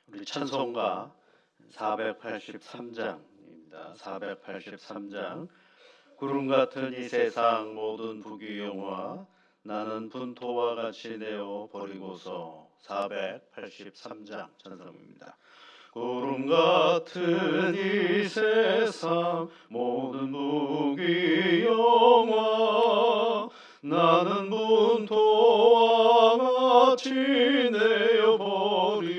우리 찬송가 483장입니다. 483장. 구름 같은 이 세상 모든 부귀영화 나는 분토와 같이 내어 버리고서. 483장 찬송입니다. 구름 같은 이 세상 모든 부귀영화 나는 분토와 같이 내어 버리고서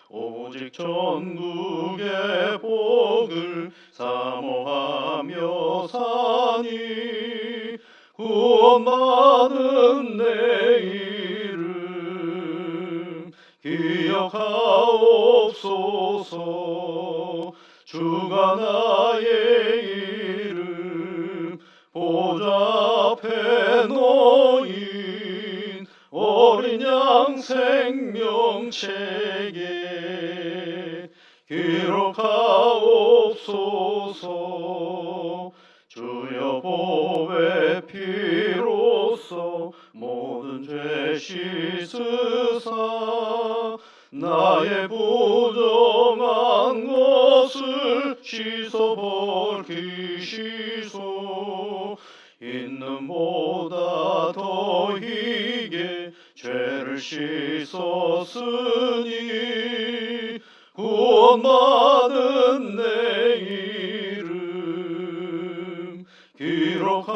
오직 천국의 복을 사모하며 사니 구원받은 내 이름 기억하옵소서. 주가 나의 이름 보좌 앞에 놓인 어린 양 생명책에 기록하옵소서. 주여 보배 피로써 모든 죄 씻으사 나의 부정한 것을 씻어 버리시소. 있는 보다 더 희게 죄를 씻었으니 구원받은 내 이름 기록하옵소서.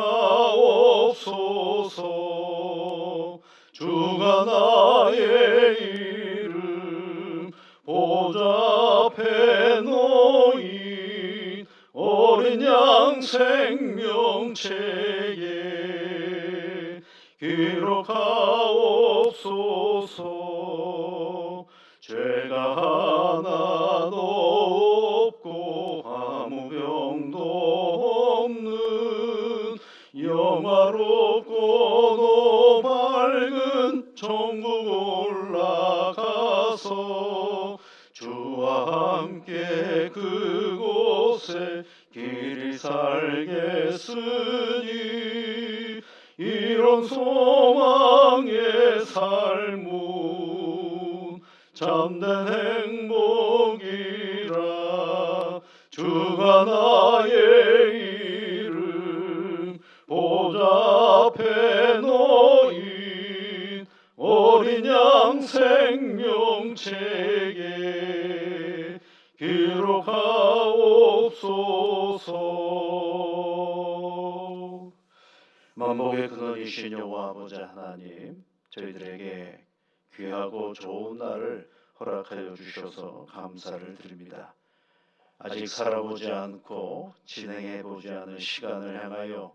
주가 나의 이름 보좌 앞에 놓인 어린 양 생명책에 기록하옵소서. 죄가 하나도 없고 아무 병도 없는 영화롭고도 밝은 천국 올라가서 주와 함께 그곳에 길이 살겠으니 이런 소망의 삶은 참된 행복이라. 주가 나의 이름 보좌 앞에 놓인 어린 양 생명책에 기록하옵소서. 만복의 근원이신 여호와 아버지 하나님, 저희들에게 귀하고 좋은 날을 허락하여 주셔서 감사를 드립니다. 아직 살아보지 않고 진행해보지 않은 시간을 향하여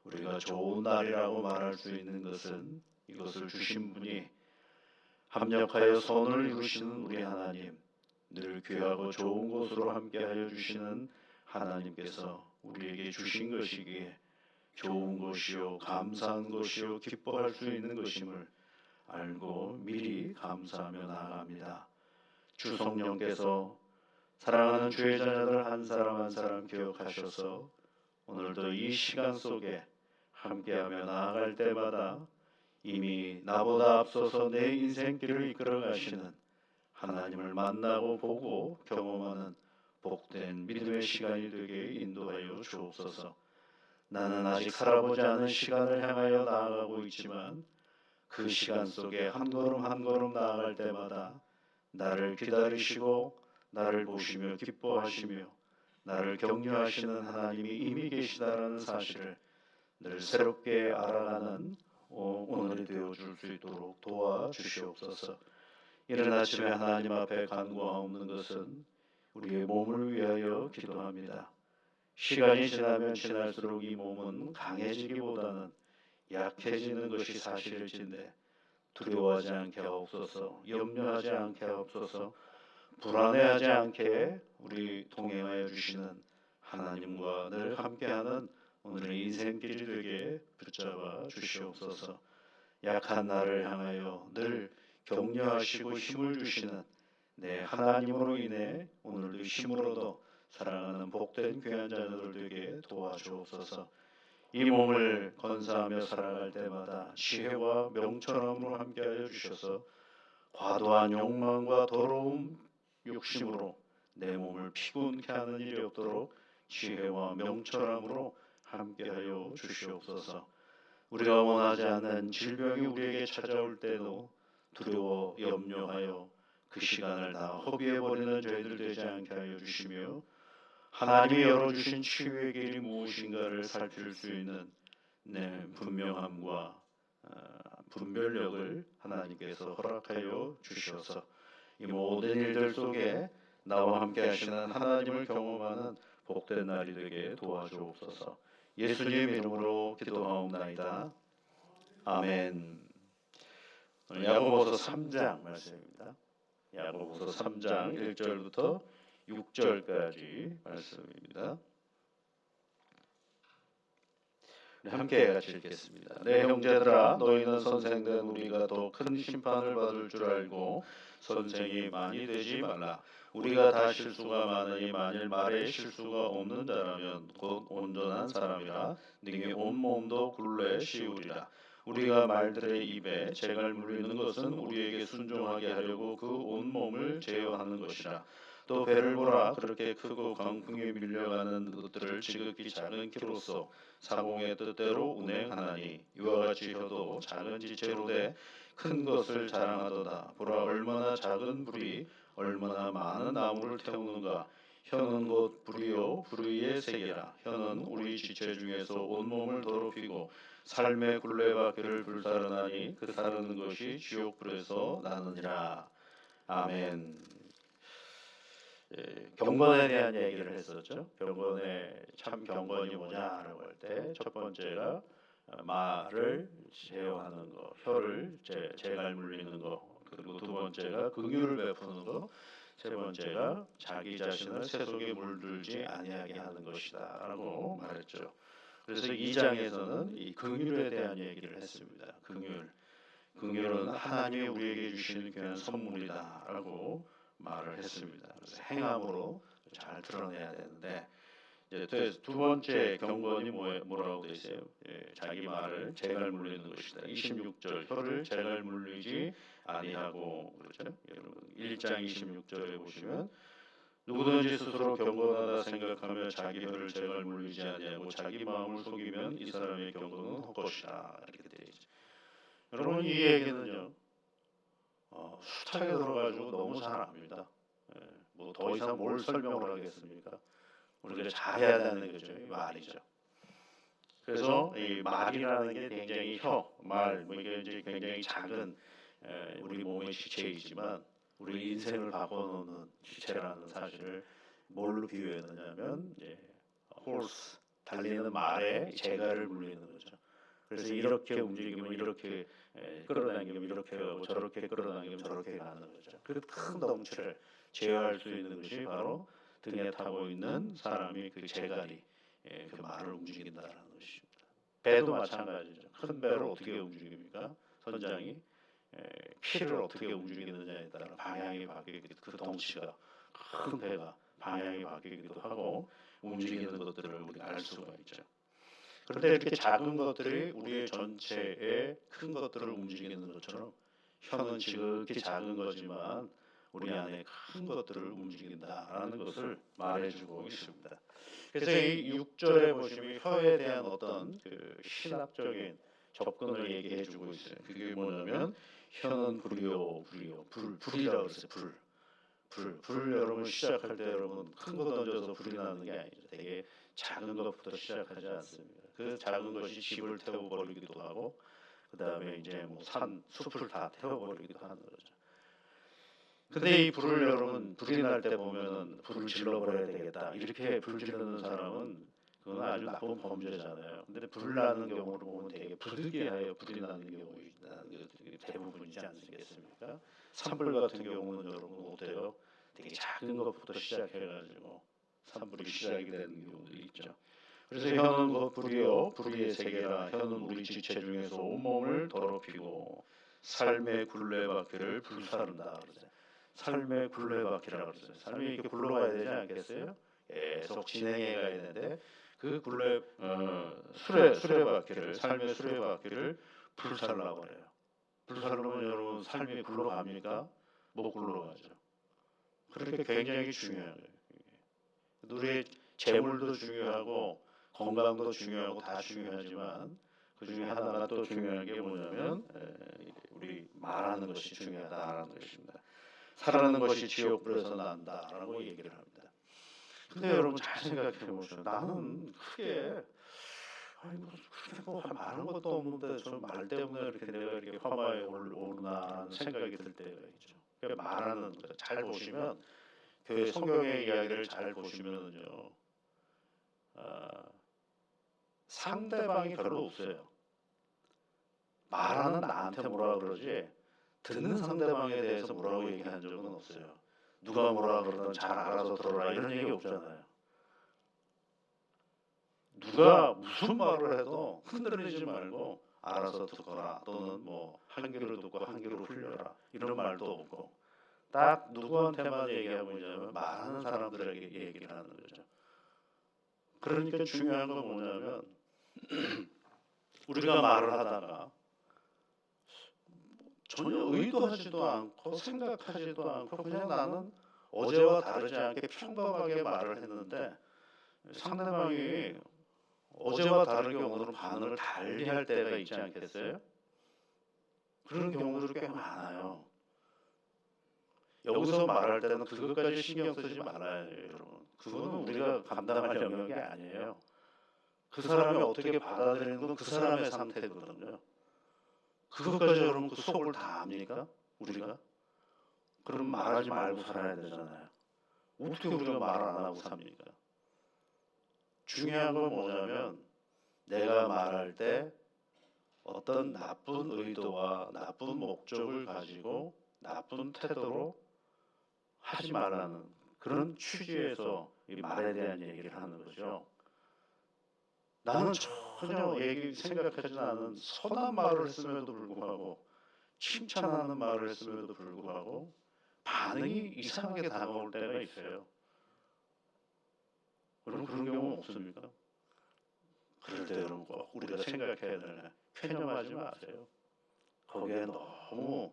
우리가 좋은 날이라고 말할 수 있는 것은 이것을 주신 분이 합력하여 선을 이루시는 우리 하나님, 늘 귀하고 좋은 곳으로 함께하여 주시는 하나님께서 우리에게 주신 것이기에 좋은 것이요 감사한 것이요 기뻐할 수 있는 것임을 알고 미리 감사하며 나아갑니다. 주 성령께서 사랑하는 주의 자녀들 한 사람 한 사람 기억하셔서 오늘도 이 시간 속에 함께하며 나아갈 때마다 이미 나보다 앞서서 내 인생길을 이끌어 가시는 하나님을 만나고 보고 경험하는 복된 믿음의 시간이 되게 인도하여 주옵소서. 나는 아직 살아보지 않은 시간을 향하여 나아가고 있지만 그 시간 속에 한 걸음 한 걸음 나아갈 때마다 나를 기다리시고 나를 보시며 기뻐하시며 나를 격려하시는 하나님이 이미 계시다라는 사실을 늘 새롭게 알아가는 오늘이 되어줄 수 있도록 도와주시옵소서. 이른 아침에 하나님 앞에 간구하옵는 것은 우리의 몸을 위하여 기도합니다. 시간이 지나면 지날수록 이 몸은 강해지기보다는 약해지는 것이 사실일진데 두려워하지 않게 하옵소서. 염려하지 않게 하옵소서. 불안해하지 않게 우리 동행하여 주시는 하나님과 늘 함께하는 오늘의 인생길이 되게 붙잡아 주시옵소서. 약한 나를 향하여 늘 격려하시고 힘을 주시는 내 하나님으로 인해 오늘도 힘으로도 사랑하는 복된 귀한 자녀들 되게 도와주옵소서. 이 몸을 건사하며 살아갈 때마다 지혜와 명철함으로 함께하여 주셔서 과도한 욕망과 더러움 욕심으로 내 몸을 피곤케 하는 일이 없도록 지혜와 명철함으로 함께하여 주시옵소서. 우리가 원하지 않는 질병이 우리에게 찾아올 때도 두려워 염려하여 그 시간을 다 허비해버리는 저희들 되지 않게 하여 주시며, 하나님이 열어주신 치유의 길이 무엇인가를 살필 수 있는 분명함과 분별력을 하나님께서 허락하여 주셔서 이 모든 일들 속에 나와 함께 하시는 하나님을 경험하는 복된 날이 되게 도와주옵소서. 예수님 이름으로 기도하옵나이다. 아멘. 오늘 야고보서 3장 말씀입니다. 야고보서 3장 1절부터 6절까지 말씀입니다. 함께 같이 읽겠습니다. 내 형제들아, 너희는 선생된 우리가 더 큰 심판을 받을 줄 알고 선생이 많이 되지 말라. 우리가 다 실수가 많으니 만일 말에 실수가 없는 자라면 곧 온전한 사람이라 능히 온몸도 굴레 씌우리라. 우리가 말들의 입에 재갈 물리는 것은 우리에게 순종하게 하려고 그 온몸을 제어하는 것이라. 또 배를 보라. 그렇게 크고 강풍에 밀려가는 것들을 지극히 작은 키로서 사공의 뜻대로 운행하나니, 이와 같이 혀도 작은 지체로 돼 큰 것을 자랑하도다. 보라, 얼마나 작은 불이 얼마나 많은 나무를 태우는가. 혀는 곧 불이요 불의의 세계라. 혀는 우리 지체 중에서 온몸을 더럽히고 삶의 굴레바퀴를 불사르나니, 그 사르는 것이 지옥불에서 나느니라. 아멘. 경건에 대한 얘기를 했었죠. 참 경건이 뭐냐라고 할 때 첫 번째가 말을 제어하는 거, 혀를 재갈 물리는 거, 그리고 두 번째가 긍휼을 베푸는 거, 세 번째가 자기 자신을 새 속에 물들지 아니하게 하는 것이다라고 말했죠. 그래서 이 장에서는 이 긍휼에 대한 얘기를 했습니다. 긍휼은 하나님이 우리에게 주시는 귀한 선물이다라고 말을 했습니다. 그래서 행함으로 잘 드러내야 되는데, 이제 두 번째 경건이 뭐라고 되어 있어요? 자기 말을 재갈 물리는 것이다. 26절, 혀를 재갈 물리지 아니하고, 그렇죠? 여러분 1장 26절에 보시면, 누구든지 스스로 경건하다 생각하며 자기 혀를 재갈 물리지 아니하고 자기 마음을 속이면 이 사람의 경건은 헛것이다, 이렇게 되어 있죠. 여러분, 이 얘기는요, 숱하게 들어가지고 너무 잘 압니다. 뭐 더 이상 뭘 설명을 하겠습니까? 우리가 잘해야 되는 거죠, 이 말이죠. 그래서 이 말이라는 게 굉장히 이게 이제 굉장히 작은 우리 몸의 지체이지만 우리 인생을 바꿔놓는 지체라는 사실을 뭘로 비유했느냐면, 홀스, 달리는 말에 재갈을 물리는 거죠. 그래서 이렇게 움직이면 이렇게 끌어당기면 이렇게 하고 저렇게 끌어당기면 저렇게 가는 거죠. 그 큰 덩치를 제어할 수 있는 것이 바로 등에 타고 있는 사람이 그 재갈이 그 말을 움직인다는 것입니다. 배도 마찬가지죠. 큰 배를 어떻게 움직입니까? 선장이 피를 어떻게 움직이느냐에 따라 방향이 바뀌기도, 그 덩치가 큰 배가 방향이 바뀌기도 하고 움직이는 것들을 우리가 알 수가 있죠. 그런데 이렇게 작은 것들이 우리의 전체의 큰 것들을 움직이는 것처럼 혀는 지극히 작은 거지만 우리 안에 큰 것들을 움직인다라는 것을 말해주고 있습니다. 그래서 이 6절에 보시면 혀에 대한 어떤 그 신학적인 접근을 얘기해주고 있어요. 그게 뭐냐면, 혀는 불이라고 그랬어요. 불 여러분 시작할 때 여러분 큰 거 던져서 불이 나는 게 아니죠. 되게 작은 것부터 시작하지 않습니다. 그 작은 것이 집을 태워버리기도 하고, 그 다음에 이제 뭐 숲을 다 태워버리기도 하는 거죠. 근데 이 불을 여러분, 불이 날 때 보면은 불을 질러버려야 되겠다, 이렇게 불 지르는 사람은 그건 아주 나쁜 범죄잖아요. 근데 불 나는 경우를 보면 되게 부득이하여 불이 나는 경우가 대부분이지 않겠습니까? 산불 같은 경우는 여러분 어때요? 되게 작은 것부터 시작해가지고 산불이 시작이 되는 경우도 있죠. 그래서 혀는 곧 불이요 불의의 세계라. 혀는 우리 지체 중에서 온몸을 더럽히고 삶의 굴레바퀴를 불사른다 그러죠. 삶의 굴레바퀴라고 그러죠. 삶이 이렇게 굴러가야 되지 않겠어요? 계속 진행해 가야 되는데 그 수레바퀴를, 삶의 수레바퀴를 불살라고 그래요. 불살르면 여러분 삶이 굴러갑니까? 못 굴러가죠. 그러니까 굉장히 중요해요. 우리의 재물도 중요하고 건강도 중요하고 다 중요하지만 그 중에 하나가 또 중요한 게 뭐냐면 우리 말하는 것이 중요하다라는 것입니다. 살아가는 것이 지옥불에서 난다라고 얘기를 합니다. 근데 여러분 잘 생각해 보세요. 나는 크게 아니 뭐 그렇게 뭐 말한 것도 없는데 저 말 때문에 이렇게 내가 이렇게 화마에 오르나라는 생각이 들 때가 있죠. 그러니까 말하는 거 잘 보시면 그 성경의 이야기를 잘 보시면은요, 상대방이 별로 없어요. 말하는 나한테 뭐라 그러지 듣는 상대방에 대해서 뭐라고 얘기한 적은 없어요. 누가 뭐라 그러든 잘 알아서 들어라 이런 얘기 없잖아요. 누가 무슨 말을 해도 흔들리지 말고 알아서 듣거라 또는 뭐 한 귀로 듣고 한 귀로 흘려라 이런 말도 없고 딱 누구한테만 얘기하고 있냐면 말하는 사람들에게 얘기를 하는 거죠. 그러니까 중요한 건 뭐냐면 우리가 말을 하다가 전혀 의도하지도 않고 생각하지도 않고 그냥 나는 어제와 다르지 않게 평범하게 말을 했는데 상대방이 어제와 다르게 오늘은 반응을 달리 할 때가 있지 않겠어요? 그런 경우들이 꽤 많아요. 여기서 말할 때는 그것까지 신경 쓰지 말아야 해요, 여러분. 그거는 우리가 감당할 영역이 아니에요. 그 사람이 어떻게 받아들이는 건 그 사람의 상태거든요. 그것까지 여러분 그 속을 다 압니까? 우리가? 그럼 말하지 말고 살아야 되잖아요. 어떻게 우리가 말 안 하고 삽니까? 중요한 건 뭐냐면 내가 말할 때 어떤 나쁜 의도와 나쁜 목적을 가지고 나쁜 태도로 하지 말라는 그런 취지에서 이 말에 대한 얘기를 하는 거죠. 나는 전혀 생각하지 않은 선한 말을 했음에도 불구하고 칭찬하는 말을 했음에도 불구하고 반응이 이상하게 다가올 때가 있어요. 여러분 그런 경우 없습니까? 그럴 때 여러분 꼭 우리가 생각해야 되네. 쾌념하지 마세요. 거기에 너무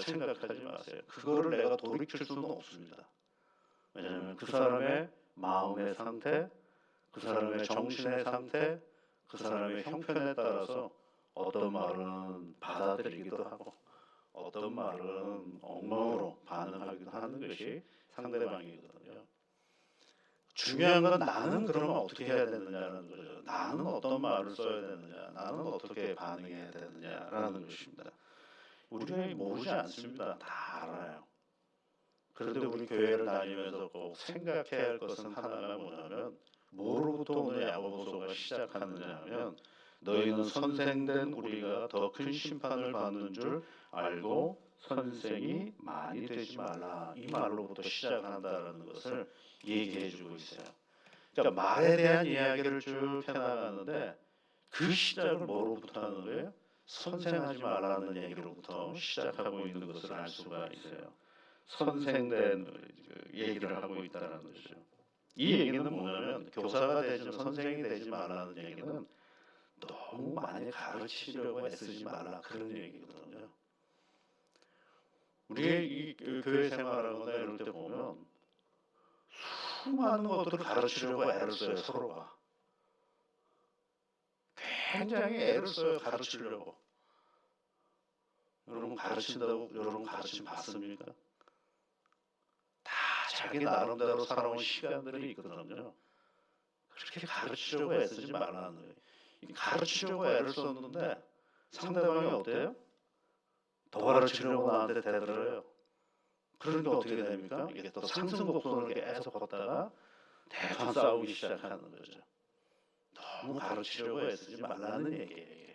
생각하지 마세요. 그거를 내가 돌이킬 수는 없습니다. 왜냐하면 그 사람의 마음의 상태, 그 사람의 정신의 상태, 그 사람의 형편에 따라서 어떤 말은 받아들이기도 하고 어떤 말은 엉망으로 반응하기도 하는 것이 상대방이거든요. 중요한 건 나는 그러면 어떻게 해야 되느냐는 거죠. 나는 어떤 말을 써야 되느냐, 나는 어떻게 반응해야 되느냐라는 것입니다. 우리가 모르지 않습니다. 다 알아요. 그런데 우리 교회를 다니면서 꼭 생각해야 할 것은 하나가 뭐냐면 뭐로부터 오늘 야고보서가 시작하느냐 하면 너희는 선생된 우리가 더 큰 심판을 받는 줄 알고 선생이 많이 되지 말라. 이 말로부터 시작한다는 것을 얘기해 주고 있어요. 그러니까 말에 대한 이야기를 쭉 펴나가는데 그 시작을 뭐로부터 하는 거예요? 선생하지 말라는 얘기로부터 시작하고 있는 것을 알 수가 있어요. 선생된 얘기를 하고 있다는 것이죠. 이 얘기는 뭐냐면 교사가 되지 선생이 되지 말라는 얘기는 너무 많이 가르치려고 애쓰지 말라 그런 얘기거든요. 우리의 이 교회 생활하거나 이럴 때 보면 수많은 것들을 가르치려고 애를 써요. 서로가 굉장히 애를 써요. 가르치려고. 여러분 가르친다고 여러분 가르침 받습니까? 다 자기 나름대로 살아온 시간들이 있거든요. 그렇게 가르치려고 애쓰지 말라는 거예요. 가르치려고 애를 썼는데 상대방이 어때요? 더 가르치려고 나한테 대들어요. 그러니까 어떻게 됩니까? 이게 또 상승곡선을 계속 걷다가 대판 싸우기 시작하는 거죠. 너무 가르치려고 애쓰지 말라는 얘기예요.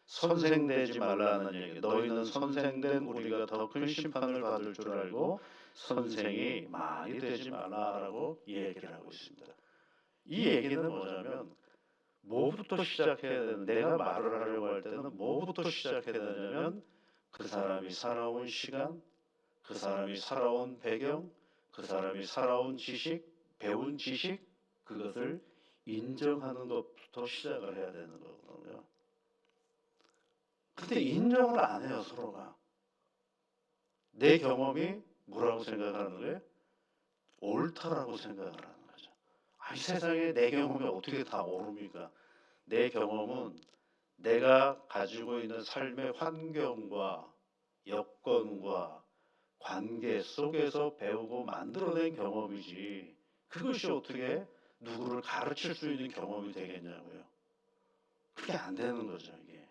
선생되지 말라는 얘기. 너희는 선생된 우리가 더 큰 심판을 받을 줄 알고 선생이 많이 되지 말라라고 얘기를 하고 있습니다. 이 얘기는 뭐냐면 뭐부터 시작해야 되는 내가 말을 하려고 할 때는 뭐부터 시작해야 되냐면 그 사람이 살아온 시간, 그 사람이 살아온 배경, 그 사람이 살아온 지식, 배운 지식 그것을 인정하는 것부터 시작을 해야 되는 거거든요. 근데 인정을 안 해요, 서로가. 내 경험이 뭐라고 생각하는 거예요? 옳다라고 생각을 하는 거죠. 이 세상에 내 경험이 어떻게 다 옳습니까? 내 경험은 내가 가지고 있는 삶의 환경과 여건과 관계 속에서 배우고 만들어낸 경험이지, 그것이 어떻게 누구를 가르칠 수 있는 경험이 되겠냐고요. 그게 안 되는 거죠, 이게.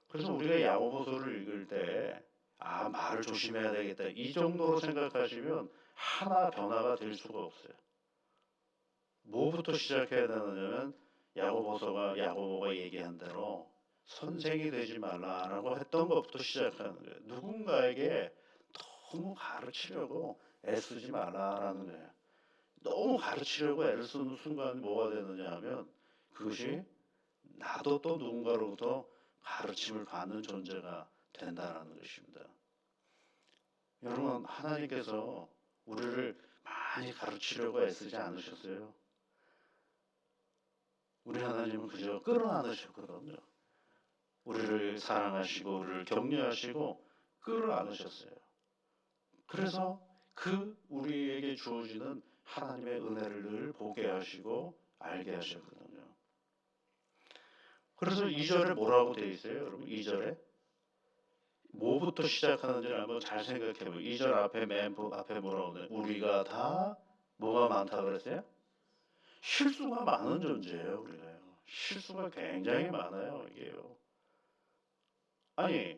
그래서 우리가 야고보서를 읽을 때 말을 조심해야 되겠다, 이 정도로 생각하시면 하나 변화가 될 수가 없어요. 뭐부터 시작해야 되느냐면 야고보가 얘기한 대로 선생이 되지 말라라고 했던 것부터 시작하는 거예요. 누군가에게 너무 가르치려고 애쓰지 말라라는 거예요. 너무 가르치려고 애를 쓰는 순간 뭐가 되느냐 하면 그것이 나도 또 누군가로부터 가르침을 받는 존재가 된다라는 것입니다. 여러분, 하나님께서 우리를 많이 가르치려고 애쓰지 않으셨어요. 우리 하나님은 그저 끌어안으셨거든요. 우리를 사랑하시고 우리를 격려하시고 끌어안으셨어요. 그래서 우리에게 주어지는 하나님의 은혜를 늘 보게 하시고 알게 하셨거든요. 그래서 2절에 뭐라고 되어 있어요, 여러분? 2절에 뭐부터 시작하는지를 한번 잘 생각해보세요. 2절 앞에 맨 앞에 뭐라고 그래요? 우리가 다 뭐가 많다 그랬어요? 실수가 많은 존재예요, 우리가요. 실수가 굉장히 많아요, 이게요. 아니,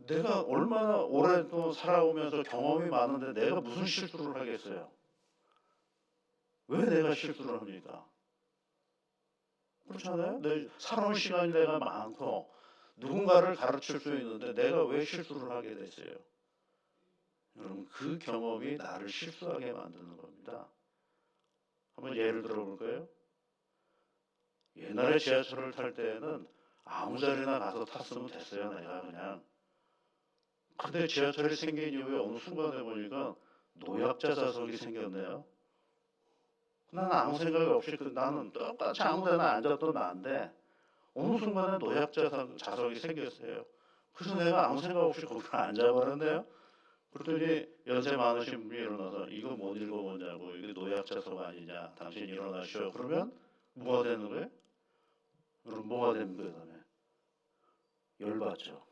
내가 얼마나 오랫동안 살아오면서 경험이 많은데 내가 무슨 실수를 하겠어요? 왜 내가 실수를 합니까? 그렇잖아요? 내 살아온 시간이 내가 많고 누군가를 가르칠 수 있는데 내가 왜 실수를 하게 됐어요? 여러분, 그 경험이 나를 실수하게 만드는 겁니다. 한번 예를 들어볼까요? 옛날에 지하철을 탈 때는 아무 자리나 가서 탔으면 됐어요, 내가 그냥. 근데 지하철이 생긴 이후에 어느 순간에 보니까 노약자 좌석이 생겼네요. 나는 아무 생각 없이 나는 똑같이 아무 데나 앉았던 나인데 어느 순간에 노약자 좌석이 생겼어요. 그래서 내가 아무 생각 없이 거기 앉아버렸네요. 그랬더니 연세 많으신 분이 일어나서 이거 못 읽어보냐고, 이게 노약자석 아니냐, 당신 일어나시오. 그러면 뭐가 되는 거예요? 그럼 뭐가 되는 거예요, 그다음에? 열받죠.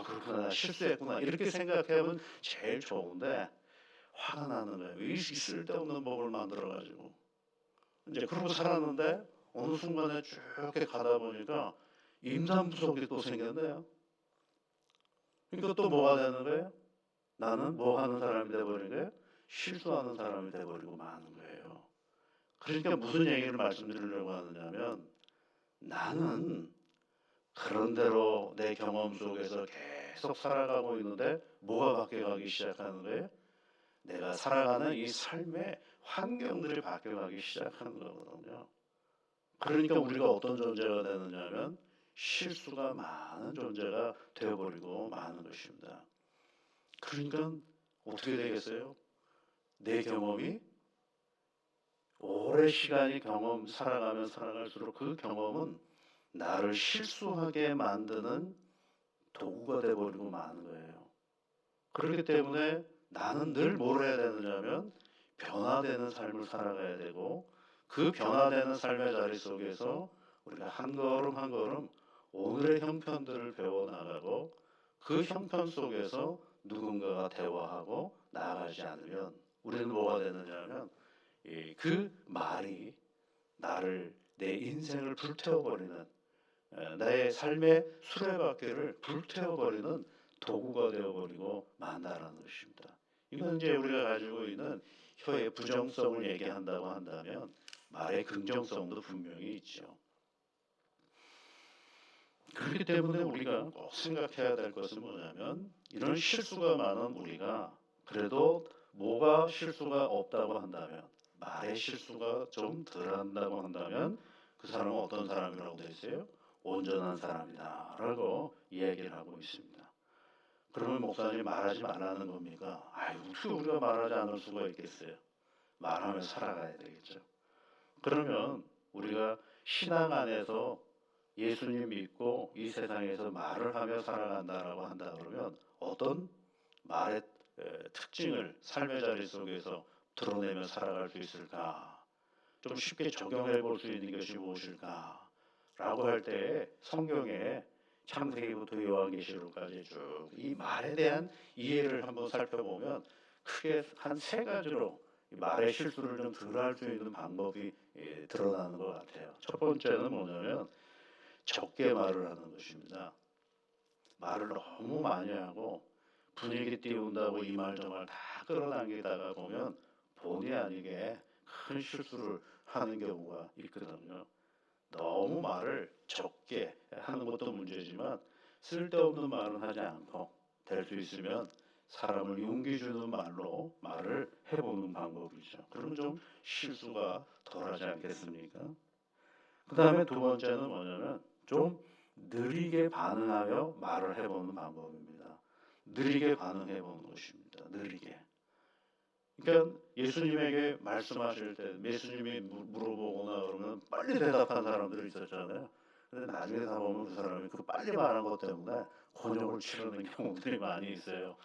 그렇구나, 실수했구나, 이렇게 생각하면 제일 좋은데 화가 나는 거예요. 왜 쓸데없는 법을 만들어가지고. 이제 그러고 살았는데 어느 순간에 쭉 이렇게 가다 보니까 임산부석이 또 생겼네요. 그러니까 또 뭐가 되는 거예요? 나는 뭐 하는 사람이 돼버린 거예요? 실수하는 사람이 돼버리고 마는 거예요. 그러니까 무슨 얘기를 말씀드리려고 하느냐면, 나는 그런대로 내 경험 속에서 계속 살아가고 있는데 뭐가 바뀌어가기 시작하는 거예요? 내가 살아가는 이 삶의 환경들이 바뀌어가기 시작하는 거거든요. 그러니까 우리가 어떤 존재가 되느냐면 실수가 많은 존재가 되어버리고 마는 것입니다. 그러니까 어떻게 되겠어요? 내 경험이 오랜 시간이 살아가면 살아갈수록 그 경험은 나를 실수하게 만드는 도구가 되어버리고 마는 거예요. 그렇기 때문에 나는 늘 뭘 해야 되느냐면 변화되는 삶을 살아가야 되고, 그 변화되는 삶의 자리 속에서 우리가 한 걸음 한 걸음 오늘의 형편들을 배워나가고, 그 형편 속에서 누군가가 대화하고 나아가지 않으면 우리는 뭐가 되느냐면 그 말이 내 인생을 불태워버리는, 나의 삶의 수레바퀴를 불태워버리는 도구가 되어버리고 만다라는 것입니다. 이건 이제 우리가 가지고 있는 혀의 부정성을 얘기한다고 한다면 말의 긍정성도 분명히 있죠. 그렇기 때문에 우리가 꼭 생각해야 될 것은 뭐냐면, 이런 실수가 많은 우리가 그래도 뭐가 실수가 없다고 한다면, 말의 실수가 좀 덜한다고 한다면 그 사람은 어떤 사람이라고 되어 있어요? 온전한 사람이다 라고 이야기를 하고 있습니다. 그러면 목사님, 말하지 말라는 겁니까? 어떻게 우리가 말하지 않을 수가 있겠어요? 말하며 살아가야 되겠죠. 그러면 우리가 신앙 안에서 예수님 믿고 이 세상에서 말을 하며 살아간다라고 한다 그러면 어떤 말의 특징을 삶의 자리 속에서 드러내며 살아갈 수 있을까? 좀 쉽게 적용해 볼 수 있는 것이 무엇일까? 라고 할 때 성경에 창세기부터 요한계시록까지 쭉 이 말에 대한 이해를 한번 살펴보면 크게 한 세 가지로 말의 실수를 좀 덜 할 수 있는 방법이 드러나는 것 같아요. 첫 번째는 뭐냐면 적게 말을 하는 것입니다. 말을 너무 많이 하고 분위기 띄운다고 이 말 저 말 다 끌어당기다가 보면 본의 아니게 큰 실수를 하는 경우가 있거든요. 너무 말을 적게 하는 것도 문제지만 쓸데없는 말은 하지 않고 될 수 있으면 사람을 용기 주는 말로 말을 해보는 방법이죠. 그러면 좀 실수가 덜하지 않겠습니까? 그 다음에 두 번째는 뭐냐면 좀 느리게 반응하여 말을 해보는 방법입니다. 느리게 반응해보는 것입니다. 느리게. 그러니까 예수님에게 말씀하실 때 예수님이 물어보거나 그러면 빨리 대답한 사람들이 있었잖아요. 근데 나중에 다 보면 그 사람이 그 빨리 말한 것 때문에 곤욕을 치르는 경우들이 많이 있어요.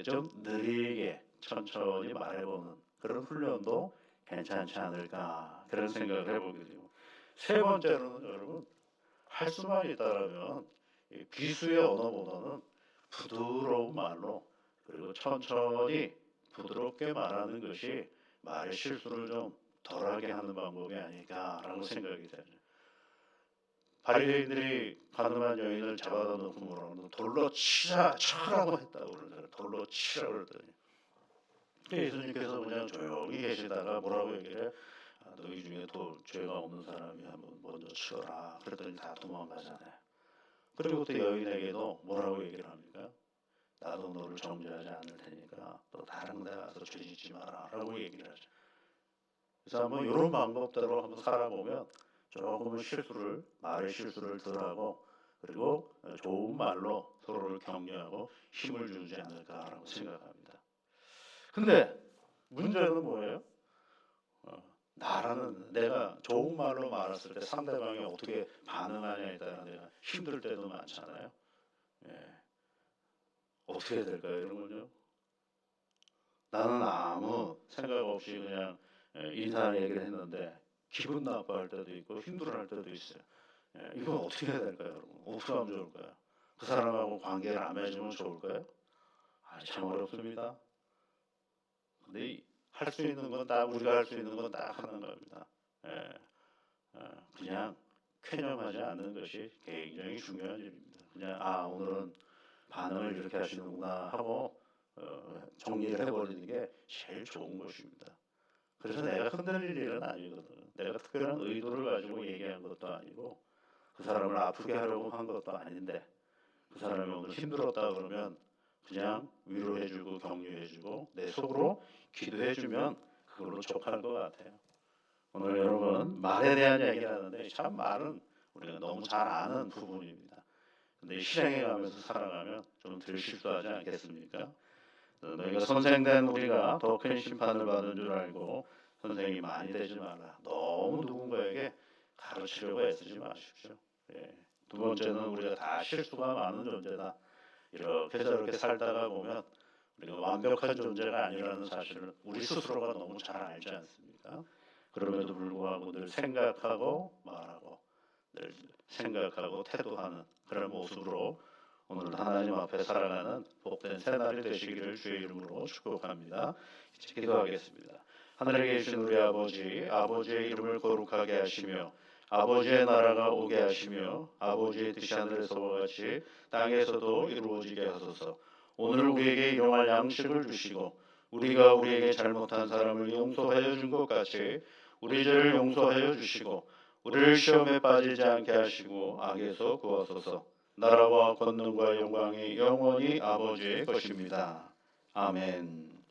좀 느리게 천천히 말해보는 그런 훈련도 괜찮지 않을까 그런 생각을 해보게 되고, 세 번째로는 여러분 할 수만 있다라면 비수의 언어보다는 부드러운 말로 그리고 천천히 부드럽게 말하는 것이 말의 실수를 좀 덜하게 하는 방법이 아닐까라고 생각이 되죠. 바리새인들이 가늠한 여인을 잡아다 놓고 뭐라고 돌로 치라고 했다고 그러잖아요. 돌로 치라고 그러더니 예수님께서 그냥 조용히 계시다가 뭐라고 얘기를 해? 너희 중에 죄가 없는 사람이 한번 먼저 치어라. 그랬더니 다 도망가잖아요. 그리고 또 여인에게도 뭐라고 얘기를 합니까? 나도 너를 정죄하지 않을 테니까 또 다른 데 가서 죄 짓지 마라 라고 얘기를 하죠. 그래서 한번 이런 방법대로 한번 살아보면 조금은 말의 실수를 덜하고 그리고 좋은 말로 서로를 격려하고 힘을 주지 않을까라고 생각합니다. 근데 문제는 뭐예요? 내가 좋은 말로 말했을 때 상대방이 어떻게 반응하냐에 따라 내가 힘들 때도 많잖아요. 예. 어떻게 해야 될까요, 이런군요? 나는 아무 생각 없이 그냥 인사 얘기를 했는데 기분 나빠할 때도 있고 힘들어할 때도 있어요. 이건 어떻게 해야 될까요, 여러분? 어떻게 하면 좋을까요? 그 사람하고 관계를 안 맺으면 좋을까요? 참 어렵습니다. 근데 할 수 있는 건 우리가 할 수 있는 건 딱 하는 겁니다. 그냥 쾌념하지 않는 것이 굉장히 중요한 일입니다. 그냥 오늘은 반응을 이렇게 하시는구나 하고 정리를 해버리는 게 제일 좋은 것입니다. 그래서 내가 흔들릴 일은 아니거든. 내가 특별한 의도를 가지고 얘기한 것도 아니고 그 사람을 아프게 하려고 한 것도 아닌데 그 사람이 오늘 힘들었다 그러면 그냥 위로해주고 격려해주고 내 속으로 기도해주면 그걸로 족할 것 같아요. 오늘 여러분 말에 대한 얘기를 하는데 참 말은 우리가 너무 잘 아는 부분입니다. 근데 실행해 가면서 살아가면 좀 덜 실수하지 않겠습니까? 너희가 선생된 우리가 더 큰 심판을 받는 줄 알고 선생이 많이 되지 말라. 너무 누군가에게 가르치려고 애쓰지 마십시오. 두 번째는 우리가 다 실수가 많은 존재다. 이렇게 저렇게 살다가 보면 우리가 완벽한 존재가 아니라는 사실을 우리 스스로가 너무 잘 알지 않습니까? 그럼에도 불구하고 늘 생각하고 말하고 늘 생각하고 태도하는 그런 모습으로 오늘 하나님 앞에 살아가는 복된 새날이 되시기를 주의 이름으로 축복합니다. 기도하겠습니다. 하늘에 계신 우리 아버지, 아버지의 이름을 거룩하게 하시며 아버지의 나라가 오게 하시며 아버지의 뜻이 하늘에서와 같이 땅에서도 이루어지게 하소서. 오늘 우리에게 일용할 양식을 주시고 우리가 우리에게 잘못한 사람을 용서하여 준 것 같이 우리 죄를 용서하여 주시고 우리를 시험에 빠지지 않게 하시고 악에서 구하소서. 나라와 권능과 영광이 영원히 아버지의 것입니다. 아멘.